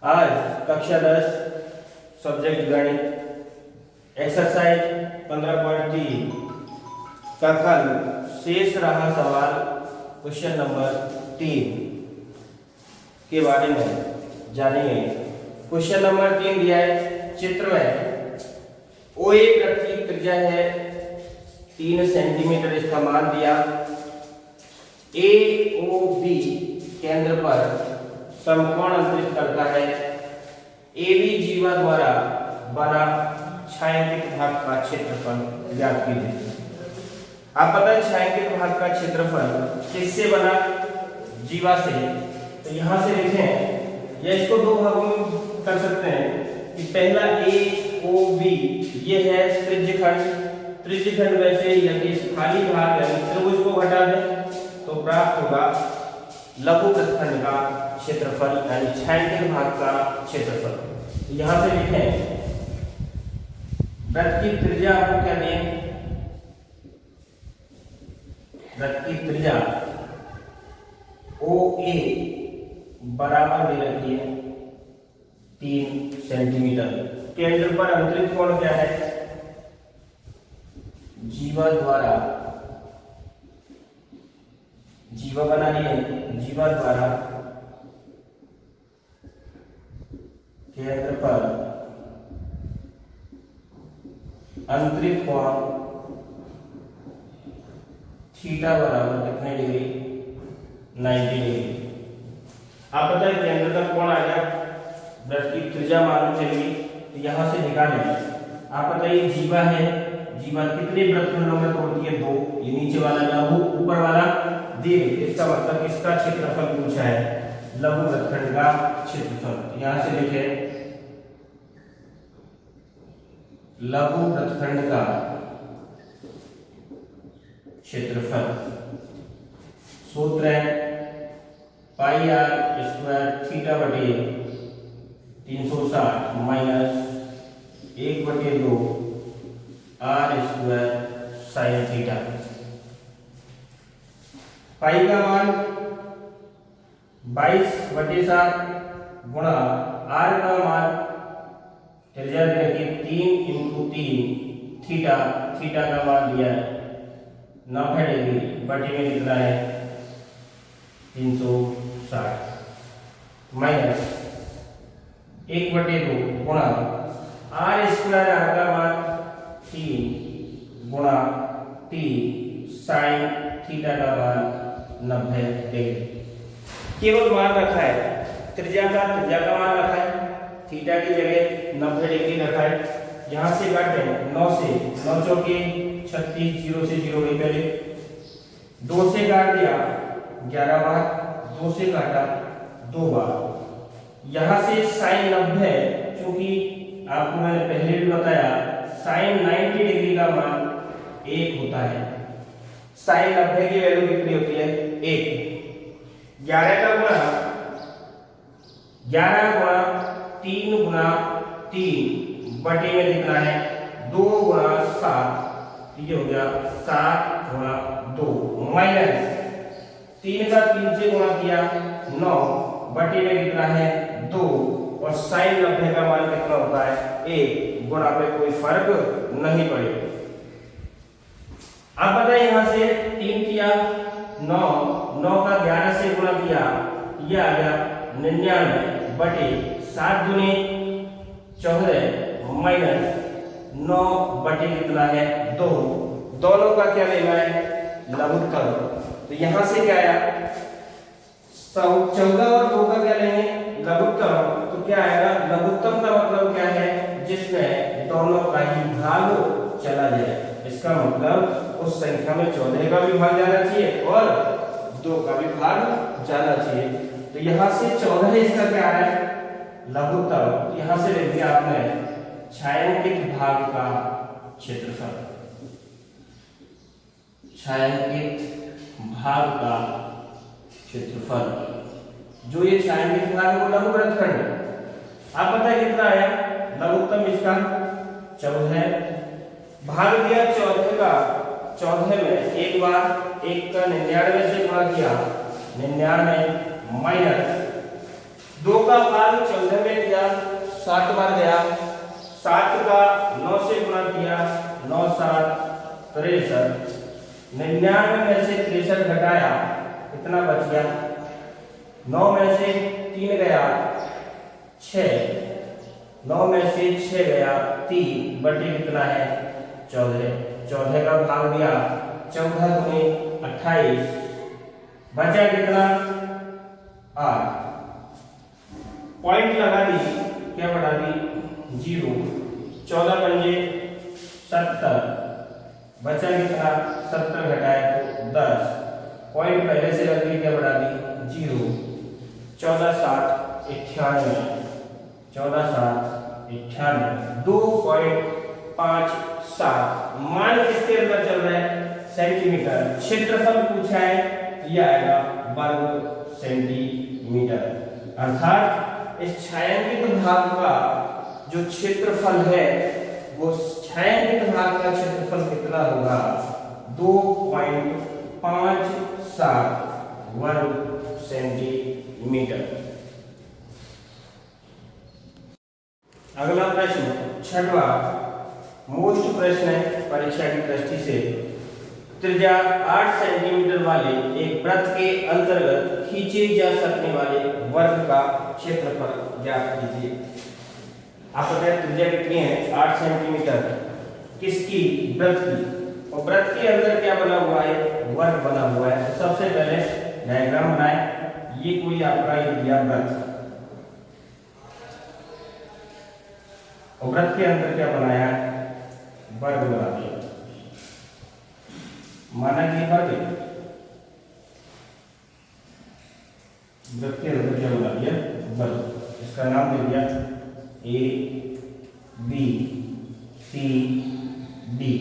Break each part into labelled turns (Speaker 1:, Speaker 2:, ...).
Speaker 1: आज कक्षा 10 सब्जेक्ट गणित एक्सरसाइज 15.3 का कल शेष रहा सवाल क्वेश्चन नंबर 3 के बारे में जानेंगे। क्वेश्चन नंबर 3 दिया है चित्र में OA वृत्त की त्रिज्या है 3 सेंटीमीटर, इसका मान दिया। AOB केंद्र पर समकोण अंतरित करता है। AB जीवा द्वारा बना छायांकित भाग का क्षेत्रफल ज्ञात कीजिए। आप पता है छायांकित भाग का क्षेत्रफल किससे बना? जीवा से। तो यहां से देखें, या इसको दो भागों में कर सकते हैं कि पहला AOB ये है त्रिज्यखंड वैसे यदि इस खाली भाग यानी त्रिभुज को घटा दें तो प्राप्त होगा लघु वृत्तखंड का क्षेत्रफल यानी छायांकित भाग का क्षेत्रफल। यहां से लिखें वृत्त की त्रिज्या आपको क्या दें? वृत्त की त्रिज्या OA बराबर दे रखी है 3 सेंटीमीटर। केंद्र पर अंतरित कोण क्या है? जीवा द्वारा, जीवा बना रही है, जीवा द्वारा केंद्र पर अंतरित कोण थीटा बराबर कितने डिग्री? 90 डिग्री। आप पता है केंद्र का कोण आ गया, वृत्त की त्रिज्या मालूम चलेगी तो यहां से निकालें। आप बताइए जीवा है, जीवा कितने वृत्तखंडों में तोड़ती है? 2। ये नीचे वाला लघु, ऊपर वाला दीर्घ। इसका मतलब किसका क्षेत्रफल पूछा है? लघु वृत्तखंड का क्षेत्रफल। यहां से लिखे लघु वृत्तखंड का क्षेत्रफल। सूत्र है पाई आर स्क्वायर थीटा बटे 360 minus 1/2 R square sine theta. Pi का मान 22/7 गुणा आर का मान त्रिज्या दे रखी 3 × 3 थीटा। थीटा का मान दिया है 90 डिग्री, बटे में कितना है? 360 माइनस 1/2 गुणा आर स्क्वायर, आर का मान 3 गुणा 3 साइन थीटा का मान 90 डिग्री। केवल मान रखा है, त्रिज्या का मान रखा है, थीटा की जगह 90 डिग्री रखा है। यहां से काटे 9 से 9 चौके 36, 0 से 0 गई पहले, 2 से काट दिया 11 बार, 2 से काटा 2 बार। यहां से साइन 90, क्योंकि आपको मैंने पहले भी बताया साइन 90 डिग्री का मान 1 होता है। साइन 90 की वैल्यू कितनी होती है? 1। 11 का गुणा 3 गुणा 3 बटे में कितना है? 2 गुणा 7, ये हो गया 7 गुणा 2 माइनस 3 का 3 से गुणा किया 9 बटे में कितना है? 2। और साइन 90 का मान कितना होता है? 1। गुणा पे कोई फर्क नहीं पड़ेगा। आप बताइए यहां से 3 किया 9 का 11 से गुणा किया, ये आ गया 99 बटे 7 दूनी 14 माइनस 9 बटे कितना है? 2। दोनों का क्या लेना है? लघुत्तम। तो यहां से क्या आया? 14 और 2 का क्या लेंगे? लघुत्तम। तो क्या आएगा? लघुत्तम का मतलब क्या है? जिसमें दोनों का ही भाग चला जाए। इसका मतलब उस संख्या में 14 का भी भाग जाना चाहिए और 2 का भी भाग जाना चाहिए। तो यहां से 14 इसका क्या है? लघुत्तम। यहां से ले लिया आपने छायांकित भाग का क्षेत्रफल। छायांकित भाग का क्षेत्रफल, जो ये छायांकित भाग है वो लघु वृत्तखंड। आप पता है कितना आया? लघुत्तम इसका 14, भाग दिया 14 का। 14 में एक बार 1 का 99 से गुणा किया, 99 माइनस 2 का भाग 14 में दिया 7 बार गया, 7 का 9 से गुणा किया, 9 7 63, 99 में से 63 घटाया, कितना बच गया, 9 में से 3 गया 6, 9 में से 6 गया 3 बटे कितना है 14, 14 का भाग दिया 14 दूनी 28, बचा कितना 8, पॉइंट लगा दी, क्या बढ़ा दी 0, 14 पंजे 70, बचा कितना 70 घटाया तो 10, पॉइंट पहले से लग गई, क्या बढ़ा दी 0, 14 7 98, 14 7 98, 2.57 मान किसके अंदर चल रहा है सेंटीमीटर, क्षेत्रफल पूछा है यह आएगा वर्ग सेंटीमीटर, अर्थात इस छायांकित भाग का जो क्षेत्रफल है वो छायांकित भाग का क्षेत्रफल कितना होगा 2.57 वर्ग सेंटीमीटर। अगला प्रश्न 6वां मोस्ट प्रश्न है परीक्षा की दृष्टि से, त्रिज्या 8 सेंटीमीटर वाले एक वृत्त के अंतर्गत खींचे जा सकने वाले वर्ग का क्षेत्रफल ज्ञात कीजिए। आप बताएं त्रिज्या कितनी है 8 सेंटीमीटर, किसकी वृत्त की, और वृत्त के अंदर क्या बना हुआ है वर्ग बना हुआ है। तो सबसे पहले डायग्राम बनाए, ये कोई आपका ये दिया वृत्त, और वृत्त के अंदर क्या बनाया वर्ग बना दिया, माना कि वर्ग वृत्त के अंदर क्या बना दिया वर्ग, इसका नाम दे दिया ए बी सी डी,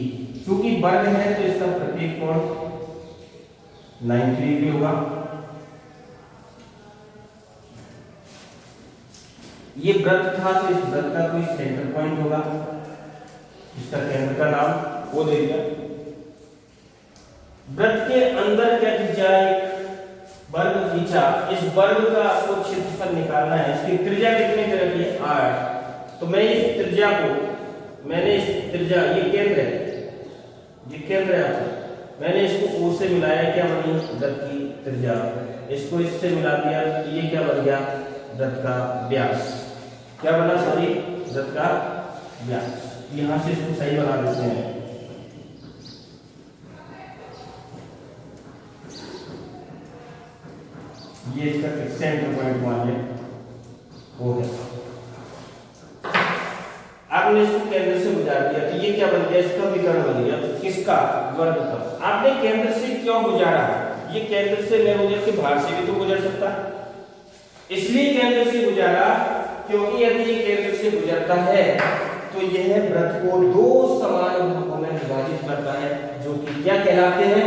Speaker 1: क्योंकि वर्ग है तो इसका प्रत्येक कोण 90 डिग्री होगा। ये वृत्त था तो इस वृत्त का कोई सेंटर पॉइंट होगा, इसका केंद्र का नाम वो दे दिया। वृत्त के अंदर क्या खींचा, एक वर्ग खींचा, इस वर्ग का आपको क्षेत्रफल निकालना है, इसकी त्रिज्या कितनी तरह की 8, तो मैं इस त्रिज्या को, मैंने इस त्रिज्या, ये केंद्र है, ये केंद्र है आपका, मैंने इसको O से मिलाया, क्या बनी वृत्त की त्रिज्या, इसको इससे मिला दिया, ये क्या बन गया वृत्त का व्यास, क्या बना सॉरी वृत्त का व्यास। यहां से इसको सही बना देते हैं, ये इसका सेंटर पॉइंट मान लिया वो है। आपने इसको केंद्र से गुजार दिया तो ये क्या बन गया, इसका विकर्ण बन गया, किसका वर्ग का। आपने केंद्र से क्यों गुजारा, ये केंद्र से नहीं गुजर के बाहर से भी तो गुजर सकता, इसलिए केंद्र से गुजारा, क्योंकि यदि ये केंद्र से गुजरता है तो यह वृत्त को 2 समान भागों में विभाजित करता है, जो कि क्या कहलाते हैं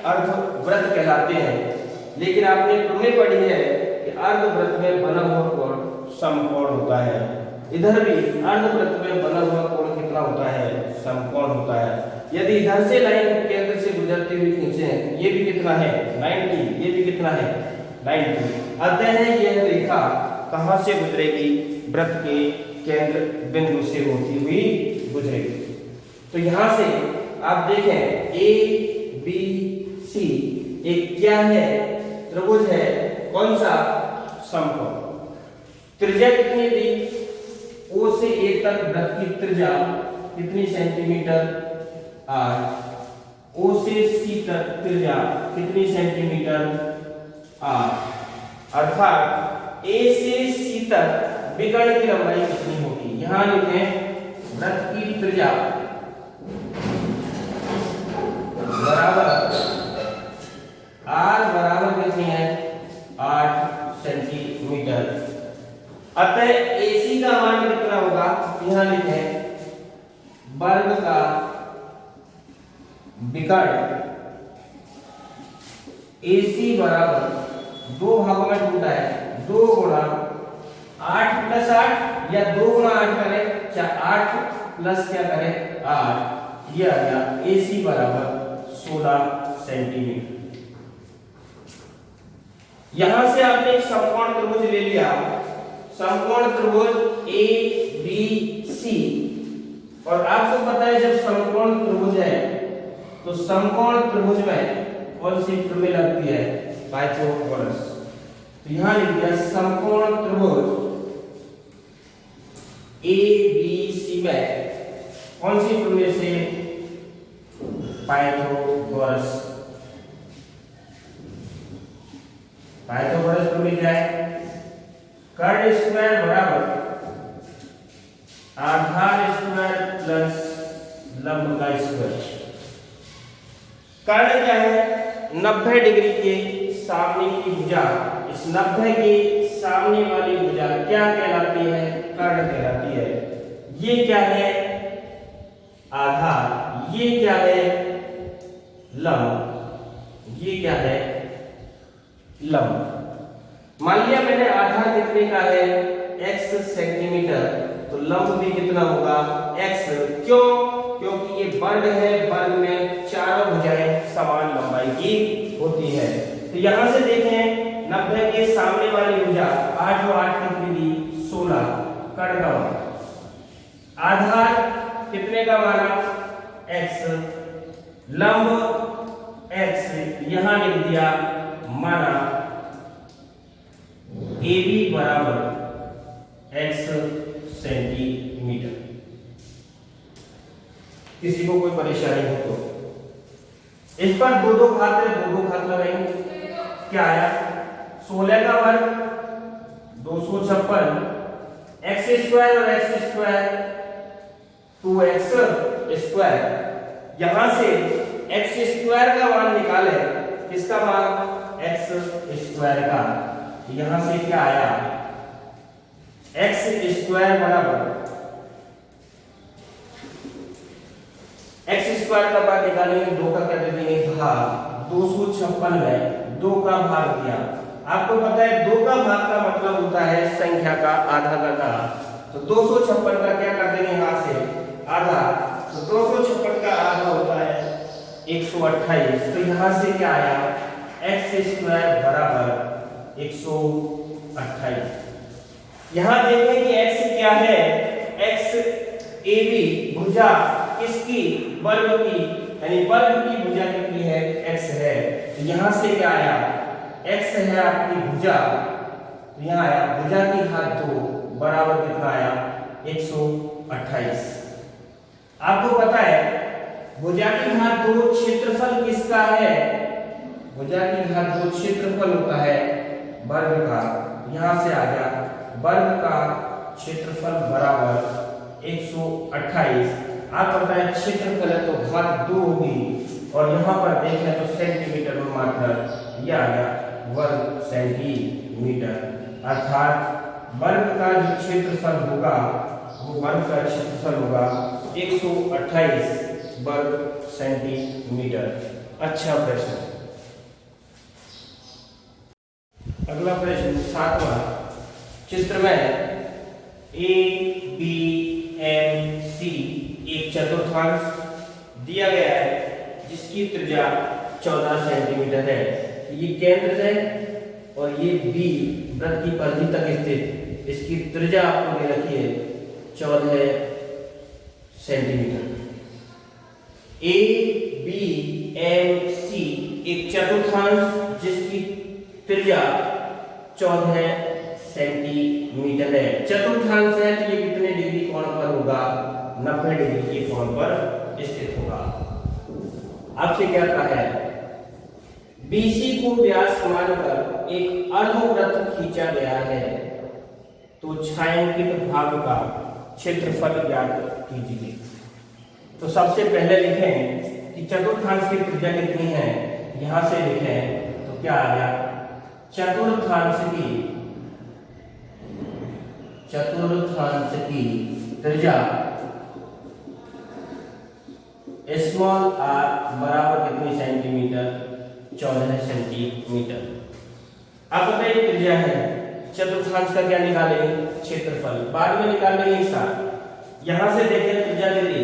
Speaker 1: अर्धवृत्त कहलाते हैं। लेकिन आपने प्रमेय पढ़ी है कि अर्धवृत्त में बना हुआ कोण समकोण होता है, इधर भी अर्धवृत्त में बना हुआ कोण कितना होता है समकोण होता है। यदि इधर से लाइन केंद्र से गुजरती हुई खींचे, ये भी कितना है 90, ये भी कितना है 90, अतः यह रेखा कहां से गुजरेगी वृत्त के केंद्र बिंदु से होती हुई गुजरेगी। तो यहां से आप देखें ए बी सी एक क्या है त्रिभुज है, कौन सा समकोण। त्रिज्या कितनी दी, O से A तक वृत्त की त्रिज्या कितनी सेंटीमीटर 8, O से C तक त्रिज्या कितनी सेंटीमीटर 8, अर्थात A से C तक विकर्ण की लंबाई कितनी होगी। यहां लिखें वृत्त की त्रिज्या बराबर R बराबर कितनी है 8 सेंटीमीटर, अतः AC का मान कितना होगा, यहां लिखें वर्ग का विकर्ण AC बराबर 2 भागों में टूटा है, 2 गुणा 8 प्लस 8 या 2 गुणा 8 करें, 8 प्लस क्या करें 8, ये आ गया AC बराबर 16 सेंटीमीटर। यहां से आपने एक समकोण त्रिभुज ले लिया, समकोण त्रिभुज ए बी सी, और आपको पता है जब समकोण त्रिभुज है तो समकोण त्रिभुज में कौन सी प्रमेय लगती है? पाइथागोरस। तो यहां लिख दिया समकोण त्रिभुज ए बी सी में कौन सी प्रमेय से? पाइथागोरस। पाइथागोरस प्रमेय क्या है? कर्ण स्क्वायर बराबर आधार स्क्वायर प्लस लंब का स्क्वायर। कर्ण क्या है? 90 डिग्री के सामने की भुजा। इस 90 के सामने वाली भुजा क्या कहलाती है? कर्ण कहलाती है। ये क्या है? आधार। ये क्या है? लंब। ये क्या है? लंब। मान लिया मैंने आधार कितने का है? x सेंटीमीटर, तो लंब भी कितना होगा? x। क्यों? क्योंकि ये वर्ग है, वर्ग में चारों भुजाएं समान लंबाई की होती है। तो यहां से देखें 90 के सामने वाली भुजा 8 और 8 कितनी दी? 16। कर्ण का मान आधार कितने का माना? x। लंब x यहां लिख दिया, माना AB बराबर x सेंटीमीटर। किसी को कोई परेशानी हो तो इस पर दो दो घात लगाएंगे। क्या आया? 16 का वर्ग 256, एक्स स्क्वायर और एक्स स्क्वायर 2x स्क्वायर। यहां से एक्स स्क्वायर का मान निकाले। किसका मान? एक्स स्क्वायर का। यहां से क्या आया? एक्स स्क्वायर बराबर एक्स स्क्वायर का मान निकालेंगे, 2 का कर देंगे भाग 256 में 2 का भाग दिया। आपको पता है 2 का भाग का मतलब होता है संख्या का आधा करना। तो 256 का क्या कर देंगे यहां से? आधा। तो 256 का आधा होता है 128। तो यहां से क्या आया? एक्स स्क्वायर बराबर 128। यहां देखें कि x क्या है? x AB भुजा किसकी? वर्ग की, यानी वर्ग की भुजा कितनी है? x है। तो यहां से क्या आया? x है आपकी भुजा, तो यहां आया भुजा की घात 2 बराबर कितना आया? 128। आपको पता है भुजा की घात 2 क्षेत्रफल किसका है? भुजा की घात 2 क्षेत्रफल होता है वर्ग का। यहां से आ गया वर्ग का क्षेत्रफल बराबर 128। आप पता है क्षेत्रफल है तो घात 2 होगी, और यहाँ पर देखें तो सेंटीमीटर में मात्र यह आ गया वर्ग सेंटीमीटर। अर्थात वर्ग का जो क्षेत्रफल होगा वो वर्ग का क्षेत्रफल होगा 128 वर्ग सेंटीमीटर। अच्छा प्रश्न। अगला प्रश्न 7वां। चित्र में ABMC एक चतुर्थांश दिया गया है जिसकी त्रिज्या 14 सेंटीमीटर है। ये केंद्र है और ये B वृत्त की परिधि तक स्थित, इसकी त्रिज्या आपको दे रखी है 14 सेंटीमीटर। ABMC एक चतुर्थांश जिसकी त्रिज्या 14 सेंटीमीटर है। चतुर्थांश है तो ये कितने डिग्री कोण पर होगा? 90 डिग्री के कोण पर स्थित होगा। आपसे क्या कहा है? BC को व्यास मानकर एक अर्धवृत्त खींचा गया है, तो छायांकित भाग का क्षेत्रफल ज्ञात कीजिए। तो सबसे पहले लिखें कि चतुर्थांश की त्रिज्या कितनी है। यहां से लिखें तो क्या आ गया? चतुर्थांश की त्रिज्या स्मॉल r बराबर कितनी सेंटीमीटर? 14 सेंटीमीटर। अब बताइए त्रिज्या है, चतुर्थांश का क्या निकालेंगे? क्षेत्रफल बाद में निकाल लेंगे एक साथ। यहां से देखें त्रिज्या कितनी?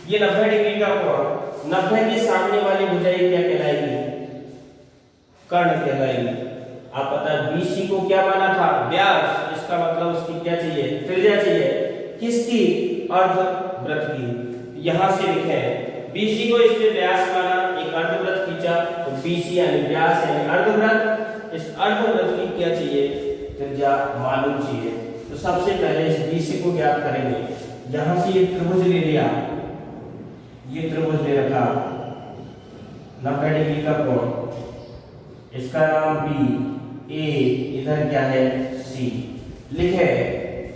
Speaker 1: ये 90 डिग्री का कोण, 90 के सामने वाली भुजा क्या कहलाएगी? कर्ण कहलाएगी। आप पता है BC को क्या माना था? व्यास। इसका मतलब अर्धवृत्त की। यहां से लिखे BC को इसने व्यास माना, एक अर्धवृत्त खींचा तो BC यानी व्यास यानी अर्धवृत्त। इस अर्धवृत्त की क्या चाहिए, त्रिज्या मालूम चाहिए। तो सबसे पहले इस BC को ज्ञात करेंगे। यहां से ये त्रिभुज ले लिया, ये त्रिभुज ले रखा 90 डिग्री का कोण, इसका नाम B, A इधर क्या है C। लिखे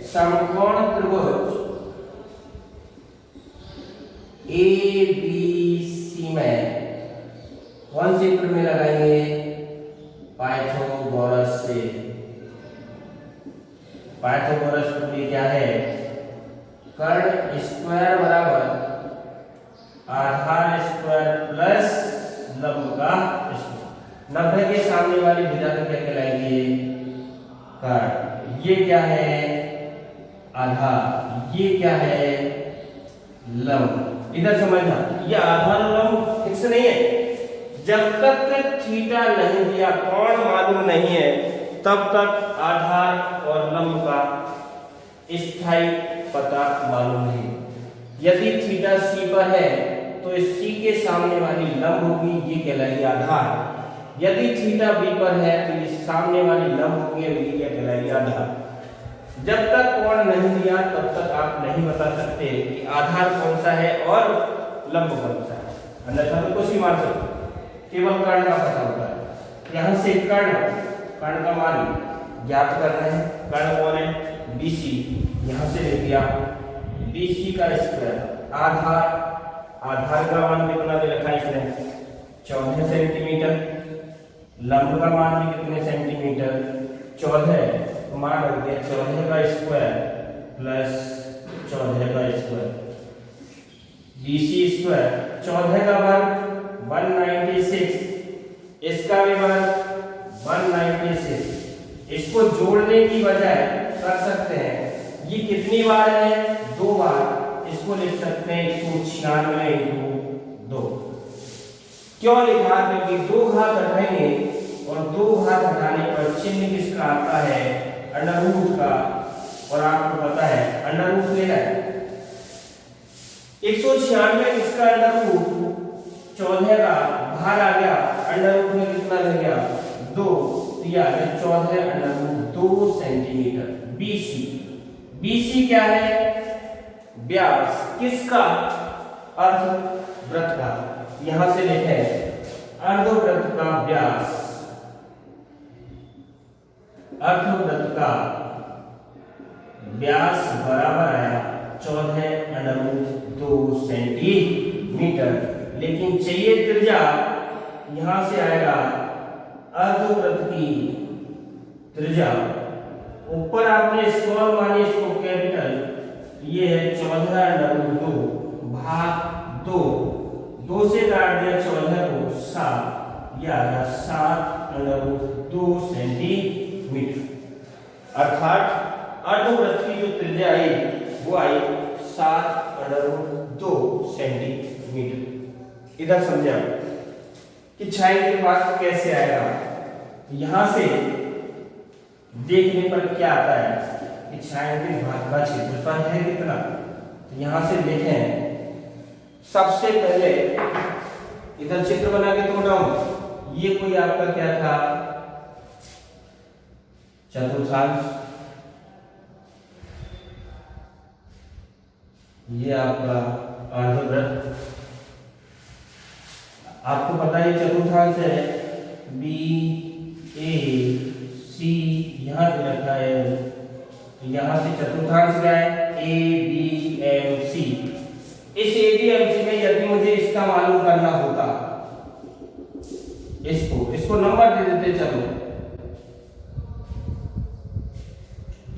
Speaker 1: समकोण त्रिभुज ABC में कौन से सूत्र में लगाएंगे, पाइथागोरस से। पाइथागोरस सूत्र क्या है, कर्ण स्क्वायर बराबर आधार स्क्वायर प्लस लंब का स्क्वायर। 90 के सामने वाली भुजा को क्या कहलाएगी, कर्ण। ये क्या है आधार, ये क्या है लंब। इधर समझना, ये आधार और लंब फिक्स नहीं है। जब तक थीटा नहीं दिया, कोण मालूम नहीं है, तब तक आधार और लंब का स्थायी पता मालूम नहीं। यदि थीटा C पर है तो इस C के सामने वाली लंब होगी, ये कहलाएगी आधार। यदि थीटा B पर है तो इस सामने वाली लंब होगी, ये क्या कहलाएगी आधार। जब तक कोण नहीं दिया तब तक आप नहीं बता सकते कि आधार कौन सा है और लंब कौन सा है, अन्यथा तो कुछ ही मान सकते, केवल कर्ण का पता होता है। यहां से कर्ण का मान ज्ञात करना है। कर्ण कौन है, BC। यहां से ले लिया BC का स्क्वायर, आधार का मान कितना दे रखा है इसने, 14 सेंटीमीटर। लंब का मान भी कितने सेंटीमीटर, 14। मान रख दिया 14 का स्क्वायर प्लस 14 का स्क्वायर। BC स्क्वायर 14 का वर्ग 196, इसका भी वर्ग 196। इसको जोड़ने की बजाय कर सकते हैं, ये कितनी बार है, 2 बार। इसको लिख सकते हैं 196 × 2। क्यों लिखा, क्योंकि 2 घात हटाएंगे और 2 घात हटाने पर चिन्ह किसका आता है, अंडर रूट का। और आपको पता है अंडर रूट लेना है 196, इसका अंडर रूट 14 का बाहर आ गया, अंडर रूट में कितना रह गया 2, तो ये आ गया 14 अंडर रूट 2 सेंटीमीटर। BC क्या है, व्यास किसका, अर्धवृत्त का। यहां से लिखे अर्धवृत्त का व्यास, अर्धवृत्त का व्यास बराबर आया 14 अंडर रूट 2 सेंटीमीटर। लेकिन चाहिए त्रिज्या, यहां से आएगा अर्धवृत्त की त्रिज्या। ऊपर आपने स्मॉल मानी, इसको कैपिटल, ये है 14 अंडर रूट 2 भाग 2 से काट दिया 14 को 7, यह आ गया 7 अंडर रूट 2 सेंटीमीटर। अर्थात अर्धवृत्त की जो त्रिज्या आई वो आई 7 अंडर रूट 2 सेंटीमीटर। इधर समझा कि छायांकित भाग कैसे आएगा। यहां से देखने पर क्या आता है कि छायांकित भाग का क्षेत्रफल है कितना। तो यहां से देखें, सबसे पहले इधर चित्र बना के तोड़ाऊं। ये कोई आपका क्या था, चतुर्थांश। ये आपका अर्धवृत्त। आपको पता है चतुर्थांश है, B A C यहां से रखा है, तो यहां से चतुर्थांश क्या है, A B M C। इस A B M C में यदि मुझे इसका मालूम करना होता, इसको नंबर दे देते। चलो,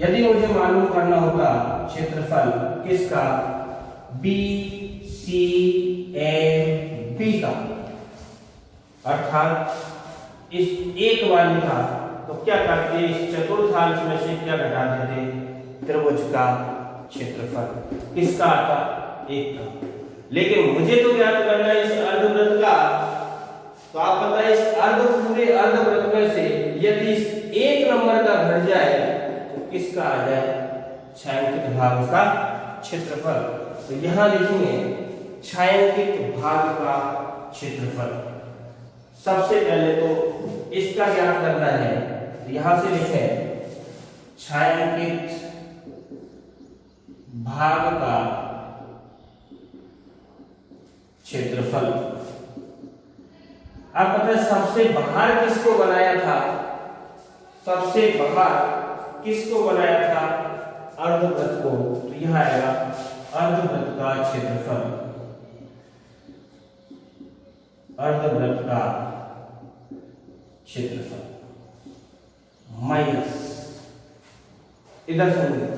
Speaker 1: यदि मुझे मालूम करना होता क्षेत्रफल किसका, B C M B का, अर्थात इस एक वाले का, तो क्या करते, इस चतुर्थांश में से क्या घटा देते, त्रिभुज का क्षेत्रफल किसका आता, 1 का। लेकिन मुझे तो ज्ञात करना है इस अर्धवृत्त का, तो आप पता है इस पूरे अर्धवृत्त में से यदि इस 1 नंबर का घट जाए तो किसका आ जाए, छायांकित भाग का क्षेत्रफल, तो यहां लिखेंगे छायांकित भाग का क्षेत्रफल। सबसे पहले तो इसका ज्ञात करना है, तो यहां से लिखें छायांकित भाग का क्षेत्रफल। आप पता है सबसे बाहर किसको बनाया था? सबसे बाहर किसको बनाया था? अर्धवृत्त को। तो यह आएगा अर्धवृत्त का क्षेत्रफल, अर्धवृत्त का क्षेत्रफल माइनस, इधर सुनिए,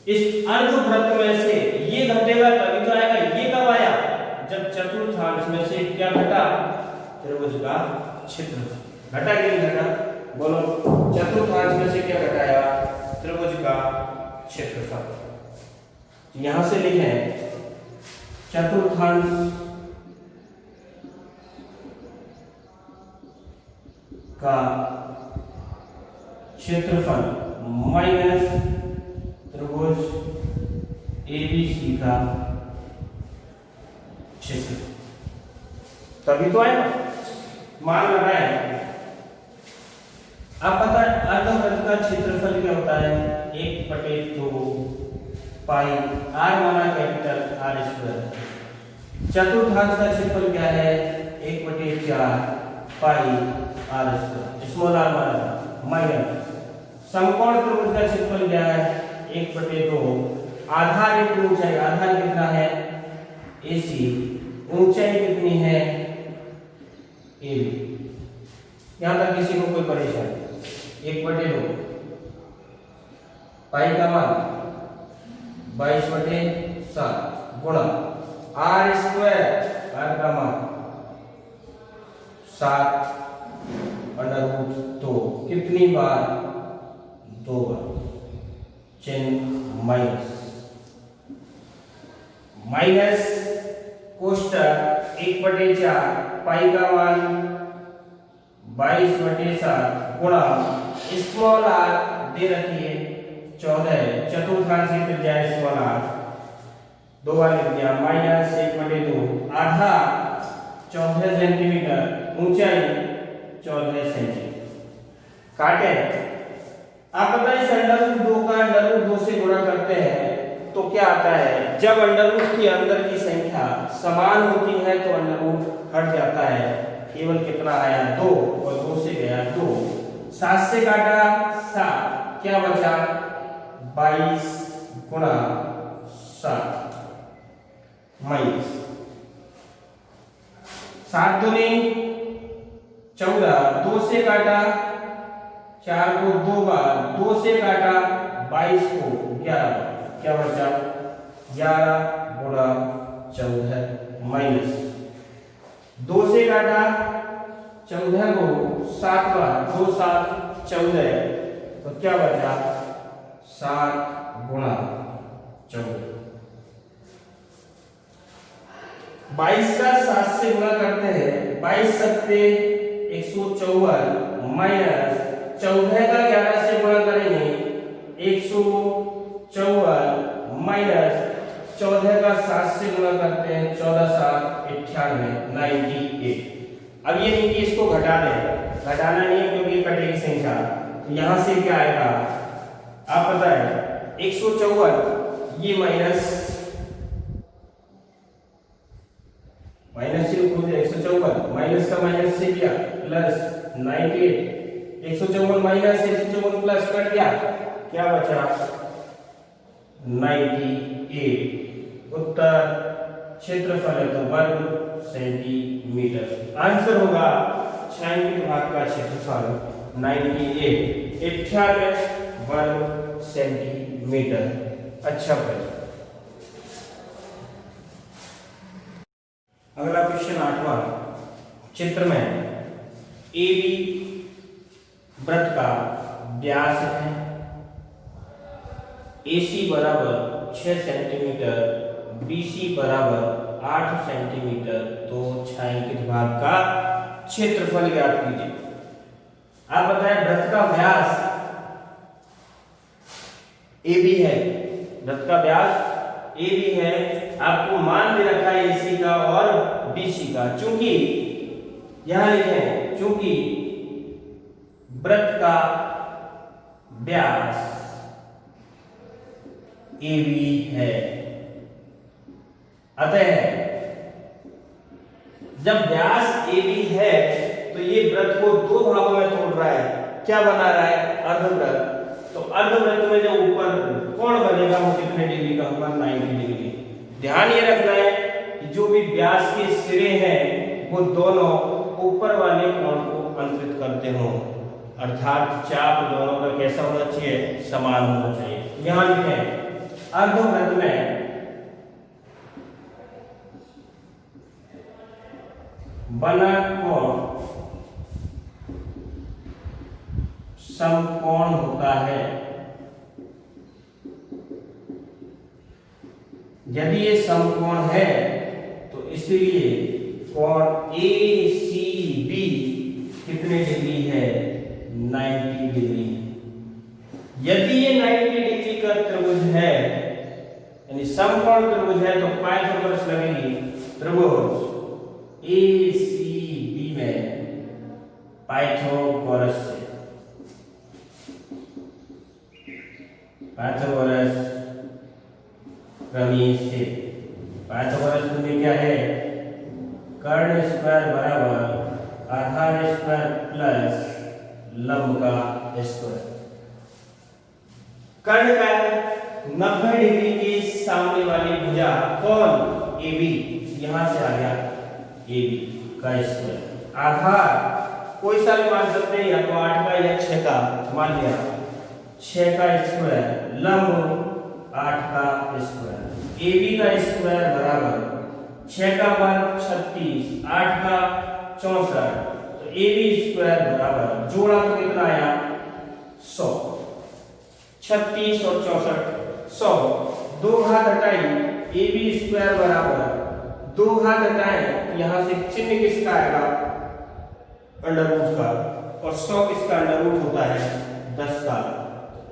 Speaker 1: इस अर्धवृत्त में से ये घटेगा तभी तो आएगा। ये कब आया? जब चतुर्थांश में से क्या घटा? त्रिभुज का क्षेत्रफल घटा कि नहीं घटा? बोलो, चतुर्थांश में से क्या घटाया? त्रिभुज का क्षेत्रफल। यहां से लिखें चतुर्थांश का क्षेत्रफल माइनस त्रिभुज एबीसी का क्षेत्रफल, तभी तो आएगा। मान लगाए। आप पता है अर्धवृत्त का क्षेत्रफल क्या होता है? 1/2 पाई आर माना कैपिटल आर स्क्वायर। चतुर्थांश का क्षेत्रफल क्या है? 1/4 पाई आर स्क्वायर, स्मॉल आर माना, माइनस समकोण त्रिभुज का क्षेत्रफल क्या है? 1/2 आधार इंटू ऊंचाई। आधार कितना है? AC, ऊंचाई कितनी है? AB। यहां तक किसी को कोई परेशानी? 1/2 पाई का मान 22/7 गुणा आर स्क्वायर, आर का मान 7/2। कितनी बार? 2 बार। चिन्ह माइनस, माइनस कोष्टक 1/4 पाई का मान 22/7 गुणा स्मॉल आर दे रखी है 14, चतुर्थांश की त्रिज्या स्मॉल आर, 2 बार लिख दिया, माइनस 1/2 आधा 14 सेंटीमीटर, ऊंचाई 14 सेंटीमीटर। काटे। आप पता है √2 का √2 से गुणा करते हैं तो क्या आता है? जब अंडर के अंदर की संख्या समान होती है तो √ हट जाता है। केवल कितना आया? 2, और 2 से गया 2। 7 से काटा 7, क्या बचा? 22 गुणा 7 माइनस 7 दूनी 14, 2 से काटा 4 को 2 बार, 2 से काटा 22 को 11, क्या बचा? 11 गुणा 14 माइनस 2 से काटा 14 को 7 बार, 2 7 14, तो क्या बचा? 7 गुणा 14। 22 का 7 से गुणा करते हैं, 22 सत्ते 154 माइनस 14 का 11 से गुणा करेंगे 154 माइनस 14 का 7 से गुणा करते हैं 14 7 98 98। अब ये नहीं कि इसको घटा दें, घटाना नहीं है क्योंकि कटेगी संख्या। तो यहां से क्या आएगा? आप पता है 154, ये माइनस से खोल दिया 154, माइनस का माइनस से किया प्लस 98, 154 माइनस 154 प्लस कट गया, क्या बचा? 98। उत्तर क्षेत्रफल है तो वर्ग सेंटीमीटर। आंसर होगा छायांकित भाग का क्षेत्रफल 98 वर्ग सेंटीमीटर। अच्छा भाई, अगला क्वेश्चन 8वां। चित्र में AB वृत्त का व्यास है, AC बराबर 6 सेंटीमीटर, BC बराबर 8 सेंटीमीटर, तो छायांकित भाग का क्षेत्रफल ज्ञात कीजिए। आप बताएं वृत्त का व्यास AB है, वृत्त का व्यास ए बी है, आपको मान दे रखा है AC का और BC का। चूंकि यहां लिखें चूंकि वृत्त का व्यास AB है, अतः जब व्यास AB है तो ये वृत्त को दो भागों में तोड़ रहा है। क्या बना रहा है? अर्धवृत्त। तो अर्धवृत्त में जो ऊपर कोण बनेगा वो कितने डिग्री का होगा? 90 डिग्री। ध्यान ये रखना है कि जो भी व्यास के सिरे हैं वो दोनों ऊपर वाले कोण को अंतरित करते हो, अर्थात चाप दोनों का कैसा होना चाहिए? समान होना चाहिए। यहां लिखें अर्धवृत्त में बना कोण समकोण होता है। यदि ये समकोण है तो इसलिए कोण ACB कितने डिग्री है? 90 डिग्री। यदि ये 90 डिग्री का त्रिभुज है, यानी समकोण त्रिभुज है, तो पाइथागोरस लगेगी। त्रिभुज ACB में पाइथागोरस से, पाइथागोरस प्रमेय से। पाइथागोरस प्रमेय क्या है? कर्ण स्क्वायर बराबर आधार स्क्वायर प्लस लंब का स्क्वायर। कर्ण का है 90 डिग्री के सामने वाली भुजा कौन? AB। यहां से आ गया AB का स्क्वायर। आधार कोई सा भी मान सकते हैं, या तो 8 का या 6 का। मान लिया 6 का स्क्वायर, लंब 8 का स्क्वायर। AB का स्क्वायर बराबर 6 का वर्ग 36, 8 का 64, तो AB स्क्वायर बराबर जोड़ा तो कितना आया? 100। 36 और 64 100। 2 घात हटाई, AB स्क्वायर बराबर 2 घात हटाए, यहां से चिन्ह किसका आएगा? अंडर रूट का। और 100 किसका अंडर रूट होता है? 10 का।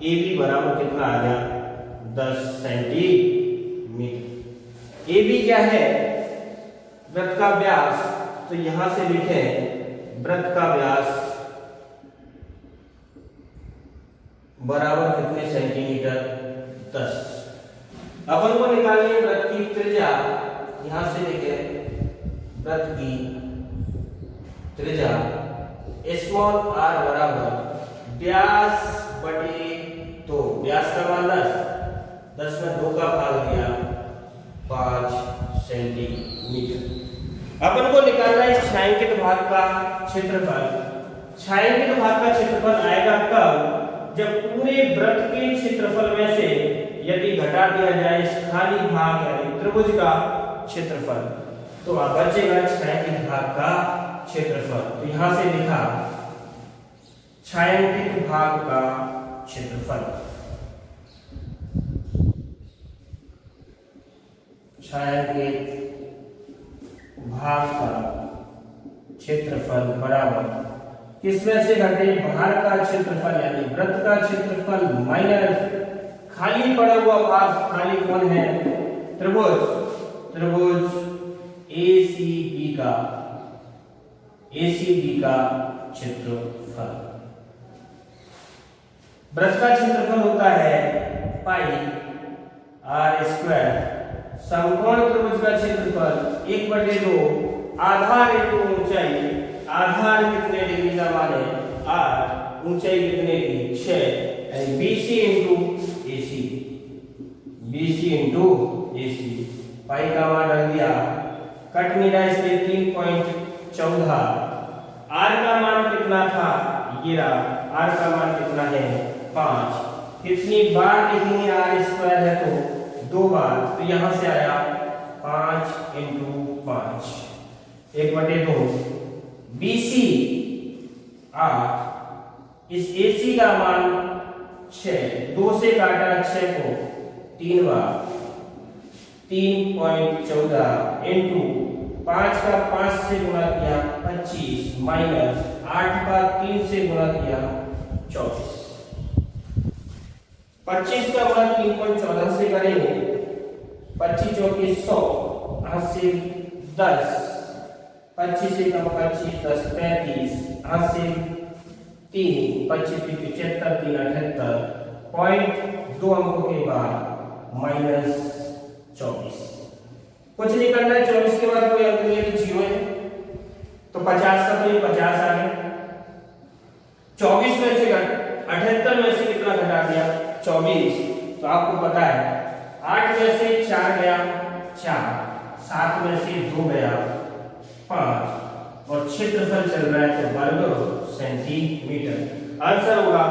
Speaker 1: AB बराबर कितना आ गया? 10 सेंटीमीटर। AB क्या है? वृत्त का व्यास। तो यहां से लिखें वृत्त का व्यास बराबर कितने सेंटीमीटर? 10। अपन को निकालनी है वृत्त की त्रिज्या। यहां से लिखें वृत्त की त्रिज्या स्मॉल r बराबर व्यास बटे 2। व्यास का मान 10 में 2 का भाग दिया 5 सेंटीमीटर। अपन को निकालना है छायांकित भाग का क्षेत्रफल। छायांकित भाग का क्षेत्रफल आएगा कब? जब पूरे वृत्त के क्षेत्रफल में से यदि घटा दिया जाए इस खाली भाग यानी त्रिभुज का क्षेत्रफल, तो बचेगा छायांकित भाग का क्षेत्रफल। तो यहां से लिखा छायांकित भाग का क्षेत्रफल। छायांकित भाग का क्षेत्रफल बराबर किसमें से घटे? बाहर का क्षेत्रफल यानी वृत्त का क्षेत्रफल माइनस खाली पड़ा हुआ भाग। खाली कौन है? त्रिभुज। त्रिभुज ACB का क्षेत्रफल। वृत्त का क्षेत्रफल होता है पाई r स्क्वायर। समकोण त्रिभुज का क्षेत्रफल 1/2 आधार इंटू ऊंचाई। आधार कितने डिग्री का मान है? 8। ऊंचाई कितने की? 6। BC into AC। BC into AC। पाई का मान रख दिया, कट नहीं रहा इसलिए 3.14। R का मान कितना था? ये रहा। R का मान कितना है? 5। कितनी बार लिखेंगे? r स्क्वायर है तो 2 बार, तो यहां से आया 5 इंटू 5 1/2। BC 8। इस AC का मान 6। 2 से काटा 6 को 3 बार, 3.14 इंटू 5 का 5 से गुणा किया 25 माइनस 8 का 3 से गुणा किया 24। 25 का गुणा 3.14 से करेंगे 25 चौके 100, 80 10, 25 एकम 25 10 35, 80 3, 25 75 3 78, पॉइंट 2 अंकों के बाद -24। कुछ नहीं करना है, 24 के बाद कोई अंक नहीं है तो 0 है, तो 50 का तो ये 50 आ गया। 24 में से 78 में से कितना घटा दिया 24, तो आपको पता है 8 में से 4 गया 4, 7 में से 2 गया 5, और क्षेत्रफल चल रहा है तो वर्ग सेंटीमीटर। आंसर होगा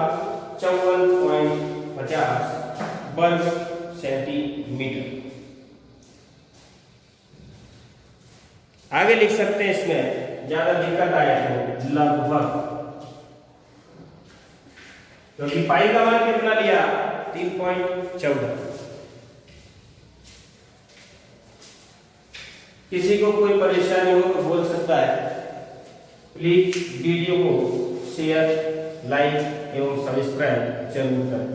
Speaker 1: 54.50 वर्ग सेंटीमीटर। आगे लिख सकते हैं, इसमें ज्यादा दिक्कत आए तो लगभग, क्योंकि पाई का मान कितना लिया 3.14। किसी को कोई परेशानी हो तो बोल सकता है। प्लीज वीडियो को शेयर, लाइक एवं सब्सक्राइब जरूर करें।